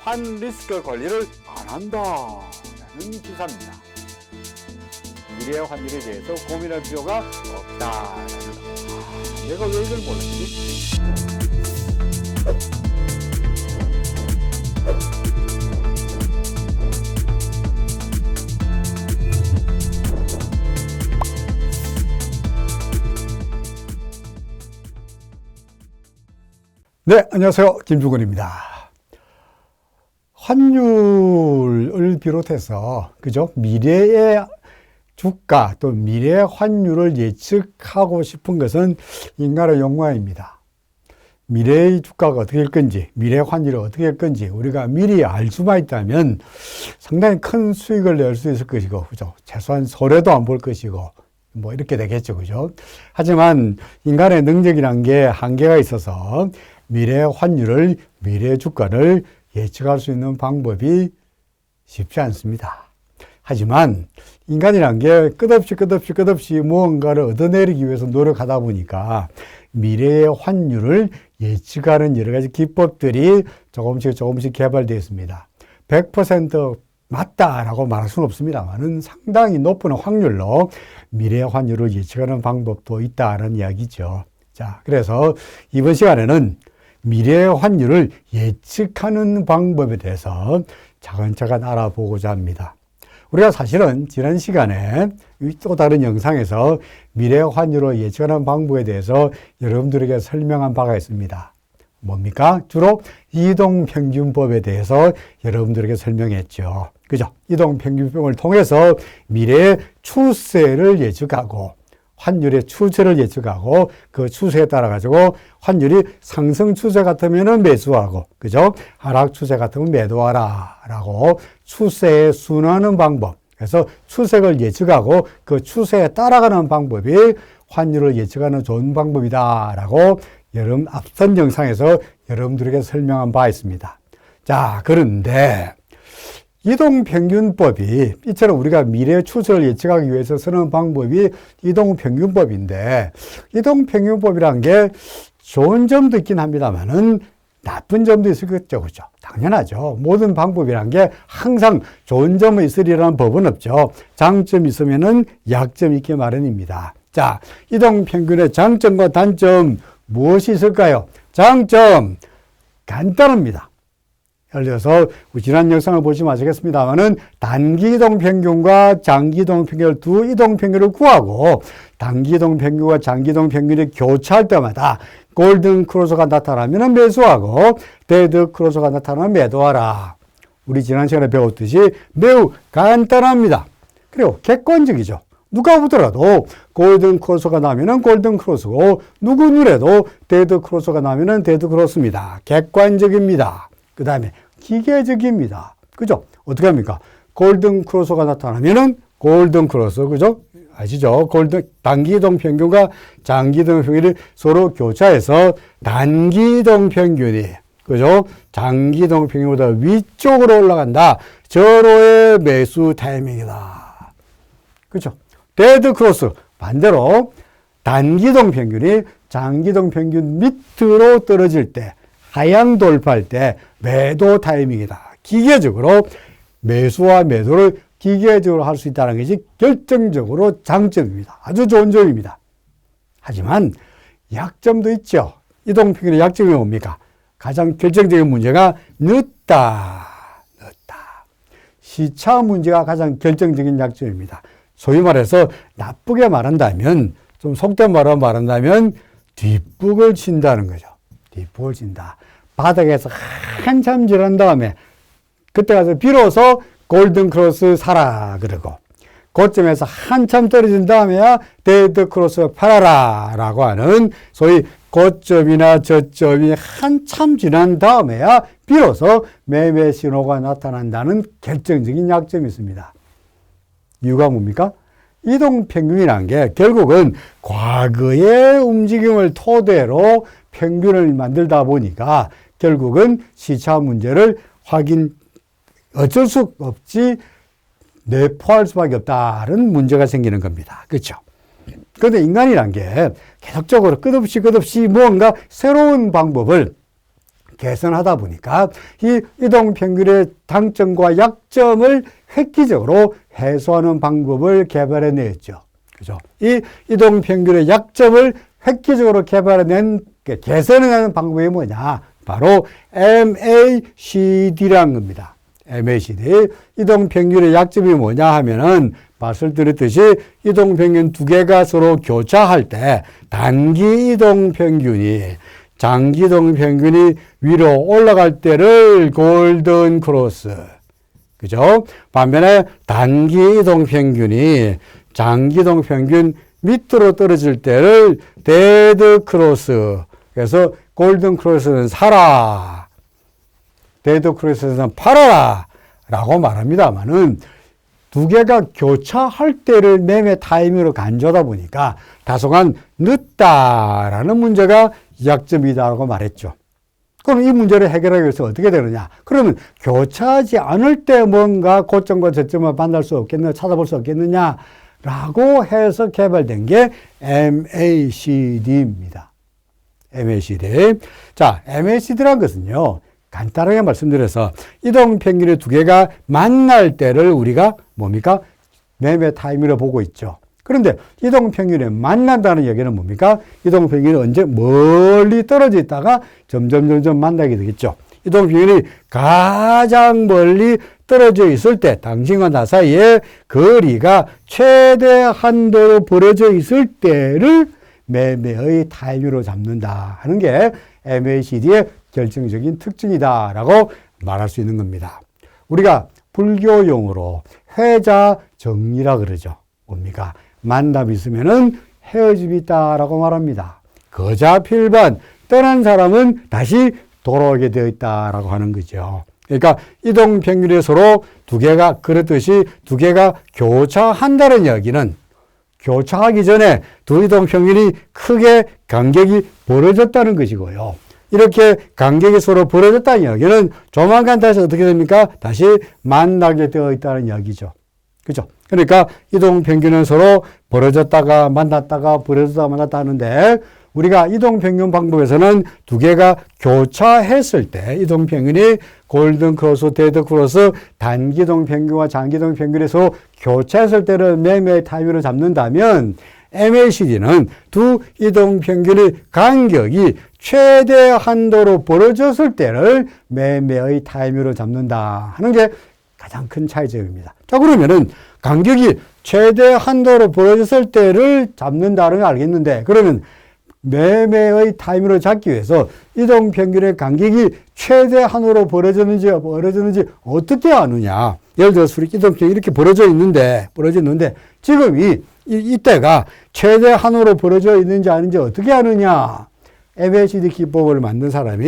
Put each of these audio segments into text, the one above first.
환 리스크 관리를 안 한다라는 기사입니다. 미래 환율에 대해서 고민할 필요가 없다라는 내가 왜 이걸 몰랐지? 네, 안녕하세요. 김중근입니다. 환율을 비롯해서, 그죠? 미래의 주가 또 미래의 환율을 예측하고 싶은 것은 인간의 욕망입니다. 미래의 주가가 어떻게 될 건지, 미래의 환율이 어떻게 될 건지 우리가 미리 알 수만 있다면 상당히 큰 수익을 낼 수 있을 것이고, 그죠? 최소한 손해도 안 볼 것이고, 뭐 이렇게 되겠죠, 그죠? 하지만 인간의 능력이란 게 한계가 있어서 미래의 환율을, 미래의 주가를 예측할 수 있는 방법이 쉽지 않습니다. 하지만 인간이란 게 끝없이 무언가를 얻어내리기 위해서 노력하다 보니까 미래의 환율을 예측하는 여러 가지 기법들이 조금씩 개발되어 있습니다. 100% 맞다라고 말할 수는 없습니다만은 상당히 높은 확률로 미래의 환율을 예측하는 방법도 있다는 이야기죠. 자, 그래서 이번 시간에는 미래의 환율을 예측하는 방법에 대해서 차근차근 알아보고자 합니다. 우리가 사실은 지난 시간에 또 다른 영상에서 미래의 환율을 예측하는 방법에 대해서 여러분들에게 설명한 바가 있습니다. 뭡니까? 주로 이동평균법에 대해서 여러분들에게 설명했죠. 그죠? 이동평균법을 통해서 미래의 추세를 예측하고 환율의 추세를 예측하고 그 추세에 따라 가지고 환율이 상승 추세 같으면은 매수하고, 그죠? 하락 추세 같으면 매도하라라고 추세에 순환하는 방법. 그래서 추세를 예측하고 그 추세에 따라가는 방법이 환율을 예측하는 좋은 방법이다라고 앞선 영상에서 여러분들에게 설명한 바 있습니다. 자, 그런데 이동평균법이 이처럼 우리가 미래의 추세를 예측하기 위해서 쓰는 방법이 이동평균법인데, 이동평균법이란 게 좋은 점도 있긴 합니다만은 나쁜 점도 있겠죠, 그렇죠? 당연하죠. 모든 방법이란 게 항상 좋은 점이 있으리라는 법은 없죠. 장점이 있으면은 약점이 있기 마련입니다. 자, 이동평균의 장점과 단점 무엇이 있을까요? 장점 간단합니다. 예를 들어서 지난 영상을 보시면 아시겠습니다만은 단기 이동평균과 장기 이동평균을 두 이동평균을 구하고 단기 이동평균과 장기 이동평균이 교차할 때마다 골든 크로스가 나타나면 매수하고 데드 크로스가 나타나면 매도하라. 우리 지난 시간에 배웠듯이 매우 간단합니다. 그리고 객관적이죠. 누가 보더라도 골든 크로스가 나면은 골든 크로스고 누구 눈에도 데드 크로스가 나면은 데드 크로스입니다. 객관적입니다. 그 다음에 기계적입니다. 그죠? 어떻게 합니까? 골든 크로스가 나타나면은 골든 크로스, 그죠? 아시죠? 단기 이동 평균과 장기 이동 평균이 서로 교차해서 단기 이동 평균이, 그죠? 장기 이동 평균보다 위쪽으로 올라간다. 절호의 매수 타이밍이다. 그죠? 데드 크로스, 반대로 단기 이동 평균이 장기 이동 평균 밑으로 떨어질 때, 하향 돌파할 때 매도 타이밍이다. 기계적으로 매수와 매도를 기계적으로 할 수 있다는 것이 결정적으로 장점입니다. 아주 좋은 점입니다. 하지만 약점도 있죠. 이동평균의 약점이 뭡니까? 가장 결정적인 문제가 늦다. 시차 문제가 가장 결정적인 약점입니다. 소위 말해서 나쁘게 말한다면, 좀 속된 말로 말한다면 뒷북을 친다는 거죠. 뒷북을 친다. 바닥에서 한참 지난 다음에 그때 가서 비로소 골든 크로스 사라 그러고, 고점에서 한참 떨어진 다음에야 데드 크로스 팔아라 라고 하는 소위 고점이나 저점이 한참 지난 다음에야 비로소 매매 신호가 나타난다는 결정적인 약점이 있습니다. 이유가 뭡니까? 이동평균이라는 게 결국은 과거의 움직임을 토대로 평균을 만들다 보니까 결국은 시차 문제를 어쩔 수 없이 내포할 수밖에 없다는 문제가 생기는 겁니다. 그렇죠? 그런데 인간이란 게 계속적으로 끝없이 무언가 새로운 방법을 개선하다 보니까 이 이동평균의 장점과 약점을 획기적으로 해소하는 방법을 개발해냈죠. 그죠? 이 이동평균의 약점을 획기적으로 개발해낸, 개선해내는 방법이 뭐냐? 바로 MACD라는 겁니다. MACD. 이동평균의 약점이 뭐냐 하면은, 말씀드렸듯이 이동평균 두 개가 서로 교차할 때 단기 이동평균이 장기 이동평균이 위로 올라갈 때를 골든 크로스. 그죠? 반면에 단기 이동평균이 장기 이동평균 밑으로 떨어질 때를 데드 크로스. 그래서 골든 크로스는 사라. 데드 크로스는 팔아라. 라고 말합니다만은 두 개가 교차할 때를 매매 타이밍으로 간주하다 보니까 다소간 늦다라는 문제가 약점이다라고 말했죠. 그럼 이 문제를 해결하기 위해서 어떻게 되느냐? 그러면 교차하지 않을 때 뭔가 고점과 저점을 만날 수 없겠느냐, 찾아볼 수 없겠느냐라고 해서 개발된 게 MACD입니다. MACD. 자, MACD라는 것은요, 간단하게 말씀드려서 이동평균의 두 개가 만날 때를 우리가 뭡니까? 매매 타임으로 보고 있죠. 그런데 이동평균에 만난다는 얘기는 뭡니까? 이동평균이 언제 멀리 떨어져 있다가 점점 만나게 되겠죠. 이동평균이 가장 멀리 떨어져 있을 때, 당신과 나 사이에 거리가 최대 한도로 벌어져 있을 때를 매매의 타임으로 잡는다 하는 게 MACD의 결정적인 특징이다라고 말할 수 있는 겁니다. 우리가 불교 용어로 회자 정리라 그러죠. 뭡니까? 만남이 있으면은 헤어짐이 있다라고 말합니다. 거자필반, 떠난 사람은 다시 돌아오게 되어 있다라고 하는 거죠. 그러니까 이동평균에 서로 두 개가, 그렇듯이 두 개가 교차한다는 이야기는 교차하기 전에 두 이동평균이 크게 간격이 벌어졌다는 것이고요. 이렇게 간격이 서로 벌어졌다는 이야기는 조만간 다시 어떻게 됩니까? 다시 만나게 되어 있다는 이야기죠. 그죠? 그러니까 이동평균은 서로 벌어졌다가 만났다가 벌어졌다가 만났다 하는데, 우리가 이동평균 방법에서는 두 개가 교차했을 때 이동평균이 골든 크로스, 데드 크로스, 단기 이동평균과 장기 이동평균이 서로 교차했을 때를 매매 타임으로 잡는다면, MACD는 두 이동평균의 간격이 최대 한도로 벌어졌을 때를 매매의 타임으로 잡는다 하는 게 가장 큰 차이점입니다. 자, 그러면은 간격이 최대 한도로 벌어졌을 때를 잡는다는 걸 알겠는데, 그러면 매매의 타임으로 잡기 위해서 이동평균의 간격이 최대 한으로 벌어졌는지 어떻게 아느냐? 예를 들어서 우리 이동평균이 이렇게 벌어져 있는데 지금 이때가 최대 한으로 벌어져 있는지 아닌지 어떻게 아느냐? MACD 기법을 만든 사람이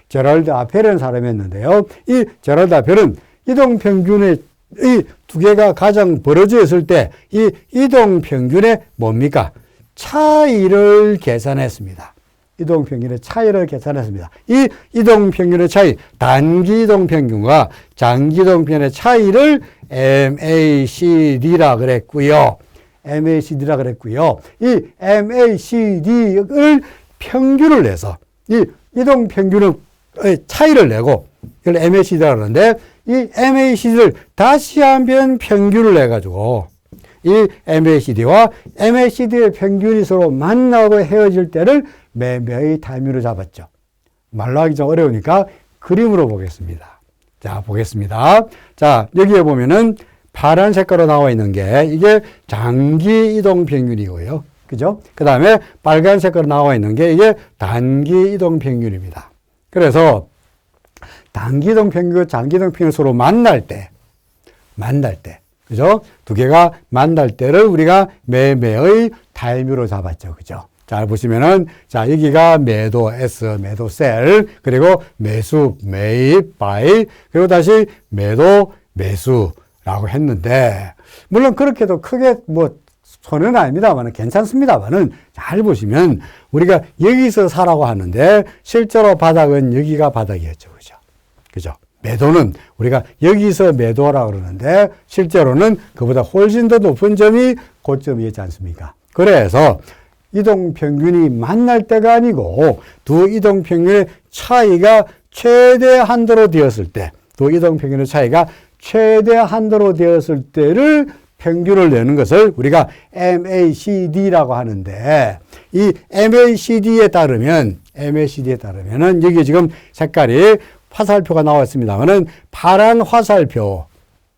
제럴드 아펠이라는 사람이었는데요. 이 제럴드 아펠은 이동평균의 이 두 개가 가장 벌어져 있을 때 이 이동평균의 뭡니까? 차이를 계산했습니다. 이동평균의 차이를 계산했습니다. 이 이동평균의 차이, 단기 이동평균과 장기 이동평균의 차이를 MACD라 그랬고요. MACD라 그랬고요. 이 MACD를 평균을 내서 이 이동평균의 차이를 내고 이걸 MACD라 그러는데, 이 MACD를 다시 한번 평균을 내가지고 이 MACD와 MACD의 평균이 서로 만나고 헤어질 때를 매매의 타임으로 잡았죠. 말로 하기 좀 어려우니까 그림으로 보겠습니다. 자, 보겠습니다. 자, 여기에 보면은 파란 색깔로 나와 있는 게 이게 장기 이동 평균이고요. 그죠? 그 다음에 빨간 색깔로 나와 있는 게 이게 단기 이동 평균입니다. 그래서 단기 이동 평균과 장기 이동 평균이 서로 만날 때, 그죠? 두 개가 만날 때를 우리가 매매의 타임으로 잡았죠. 그죠? 잘 보시면은, 자, 여기가 매도 S, 매도 셀, 그리고 매수, 매입, 바이, 그리고 다시 매도, 매수라고 했는데, 물론 그렇게도 크게 손해는 아닙니다만 괜찮습니다만은, 잘 보시면 우리가 여기서 사라고 하는데 실제로 바닥은 여기가 바닥이었죠. 그죠? 그죠? 매도는 우리가 여기서 매도하라고 그러는데 실제로는 그보다 훨씬 더 높은 점이 고점이었지 않습니까? 그래서 이동평균이 만날 때가 아니고 두 이동평균의 차이가 최대한도로 되었을 때, 또 이동평균의 차이가 최대한도로 되었을 때를 평균을 내는 것을 우리가 MACD라고 하는데, 이 MACD에 따르면은 여기 지금 색깔이 화살표가 나와 있습니다만은 파란 화살표과,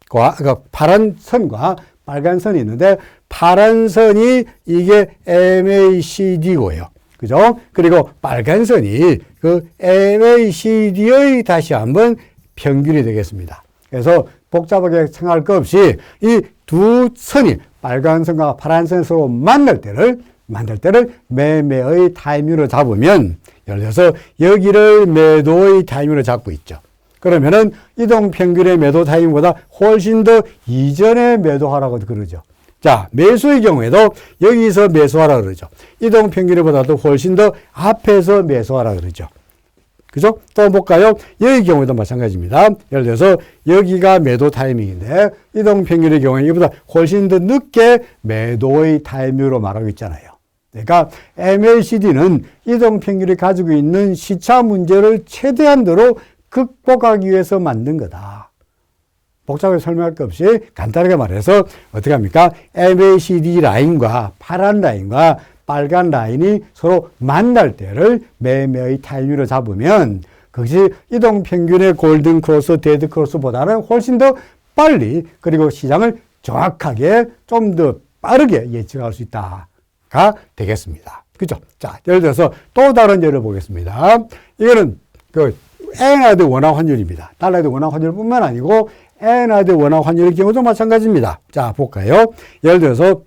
그러니까 파란 선과 빨간 선이 있는데, 파란 선이 이게 MACD고요. 그죠? 그리고 빨간 선이 그 MACD의 다시 한번 평균이 되겠습니다. 그래서 복잡하게 생각할 것 없이 이 두 선이 빨간 선과 파란 선이 서로 만날 때를 매매의 타이밍으로 잡으면, 예를 들어서 여기를 매도의 타이밍으로 잡고 있죠. 그러면은 이동평균의 매도 타이밍보다 훨씬 더 이전에 매도하라고 그러죠. 자, 매수의 경우에도 여기서 매수하라 그러죠. 이동평균보다도 훨씬 더 앞에서 매수하라 그러죠. 그죠? 또 볼까요? 여기 경우에도 마찬가지입니다. 예를 들어서 여기가 매도 타이밍인데 이동평균의 경우에 이보다 훨씬 더 늦게 매도의 타이밍으로 말하고 있잖아요. 그러니까 MACD는 이동평균이 가지고 있는 시차 문제를 최대한도로 극복하기 위해서 만든 거다. 복잡하게 설명할 것 없이 간단하게 말해서 어떻게 합니까? MACD 라인과 파란 라인과 빨간 라인이 서로 만날 때를 매매의 타이밍으로 잡으면 그것이 이동평균의 골든 크로스, 데드 크로스보다는 훨씬 더 빨리, 그리고 시장을 정확하게 좀 더 빠르게 예측할 수 있다가 되겠습니다. 그죠? 자, 예를 들어서 또 다른 예를 보겠습니다. 이거는 그 엔화드 원화 환율입니다. 달러드 원화 환율뿐만 아니고 엔화드 원화 환율의 경우도 마찬가지입니다. 자, 볼까요? 예를 들어서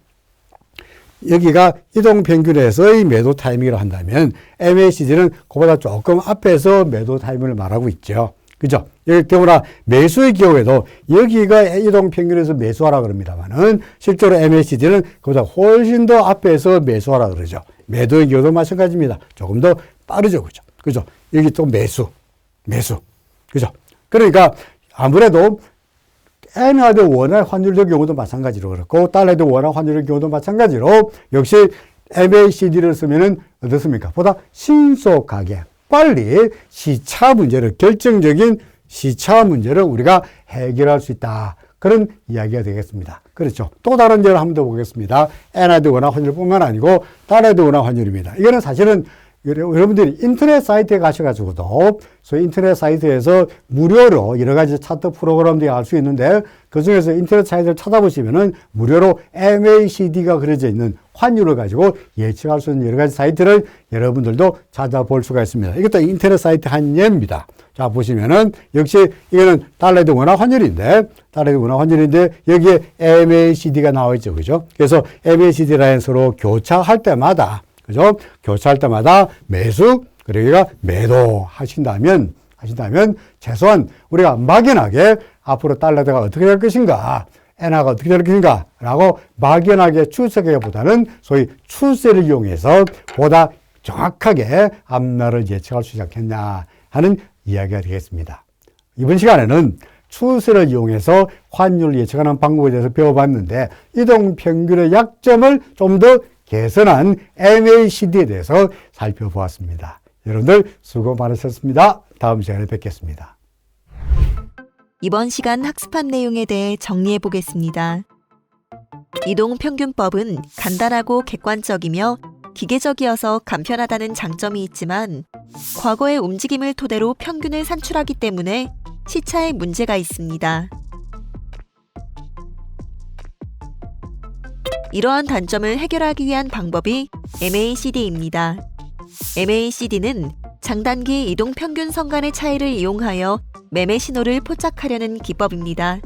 여기가 이동평균에서의 매도 타이밍이라고 한다면 MACD는 그보다 조금 앞에서 매도 타이밍을 말하고 있죠. 그죠? 여기 경우나 매수의 경우에도 여기가 이동평균에서 매수하라 그럽니다만은 실제로 MACD는 그보다 훨씬 더 앞에서 매수하라 그러죠. 매도의 경우도 마찬가지입니다. 조금 더 빠르죠. 그죠? 그죠? 여기 또 매수. 그죠? 그러니까 아무래도 엔화드 원화 환율의 경우도 마찬가지로 그렇고 달러드 원화 환율의 경우도 마찬가지로 역시 MACD를 쓰면은 어떻습니까? 보다 신속하게 빨리 시차 문제를, 결정적인 시차 문제를 우리가 해결할 수 있다. 그런 이야기가 되겠습니다. 그렇죠. 또 다른 예를 한 번 더 보겠습니다. 엔화드 원화 환율뿐만 아니고 달러드 원화 환율입니다. 이거는 사실은 여러분들이 인터넷 사이트에 가셔가지고도 소위 인터넷 사이트에서 무료로 여러 가지 차트 프로그램들이 알 수 있는데 그 중에서 인터넷 사이트를 찾아보시면은 무료로 MACD가 그려져 있는 환율을 가지고 예측할 수 있는 여러 가지 사이트를 여러분들도 찾아볼 수가 있습니다. 이것도 인터넷 사이트 한 예입니다. 자, 보시면은 역시 이거는 달러드 원화 환율인데 여기에 MACD가 나와 있죠. 그죠? 그래서 MACD 라인 서로 교차할 때마다, 그죠? 교차할 때마다 매수, 그리고 여기가 매도 하신다면 최소한 우리가 막연하게 앞으로 달러가 어떻게 될 것인가, 엔화가 어떻게 될 것인가 라고 막연하게 추측하기보다는 소위 추세를 이용해서 보다 정확하게 앞날을 예측할 수 있지 않겠냐 하는 이야기가 되겠습니다. 이번 시간에는 추세를 이용해서 환율을 예측하는 방법에 대해서 배워봤는데 이동평균의 약점을 좀 더 개선한 MACD에 대해서 살펴보았습니다. 여러분들 수고 많으셨습니다. 다음 시간에 뵙겠습니다. 이번 시간 학습한 내용에 대해 정리해 보겠습니다. 이동평균법은 간단하고 객관적이며 기계적이어서 간편하다는 장점이 있지만 과거의 움직임을 토대로 평균을 산출하기 때문에 시차에 문제가 있습니다. 이러한 단점을 해결하기 위한 방법이 MACD입니다. MACD는 장단기 이동평균선 간의 차이를 이용하여 매매 신호를 포착하려는 기법입니다.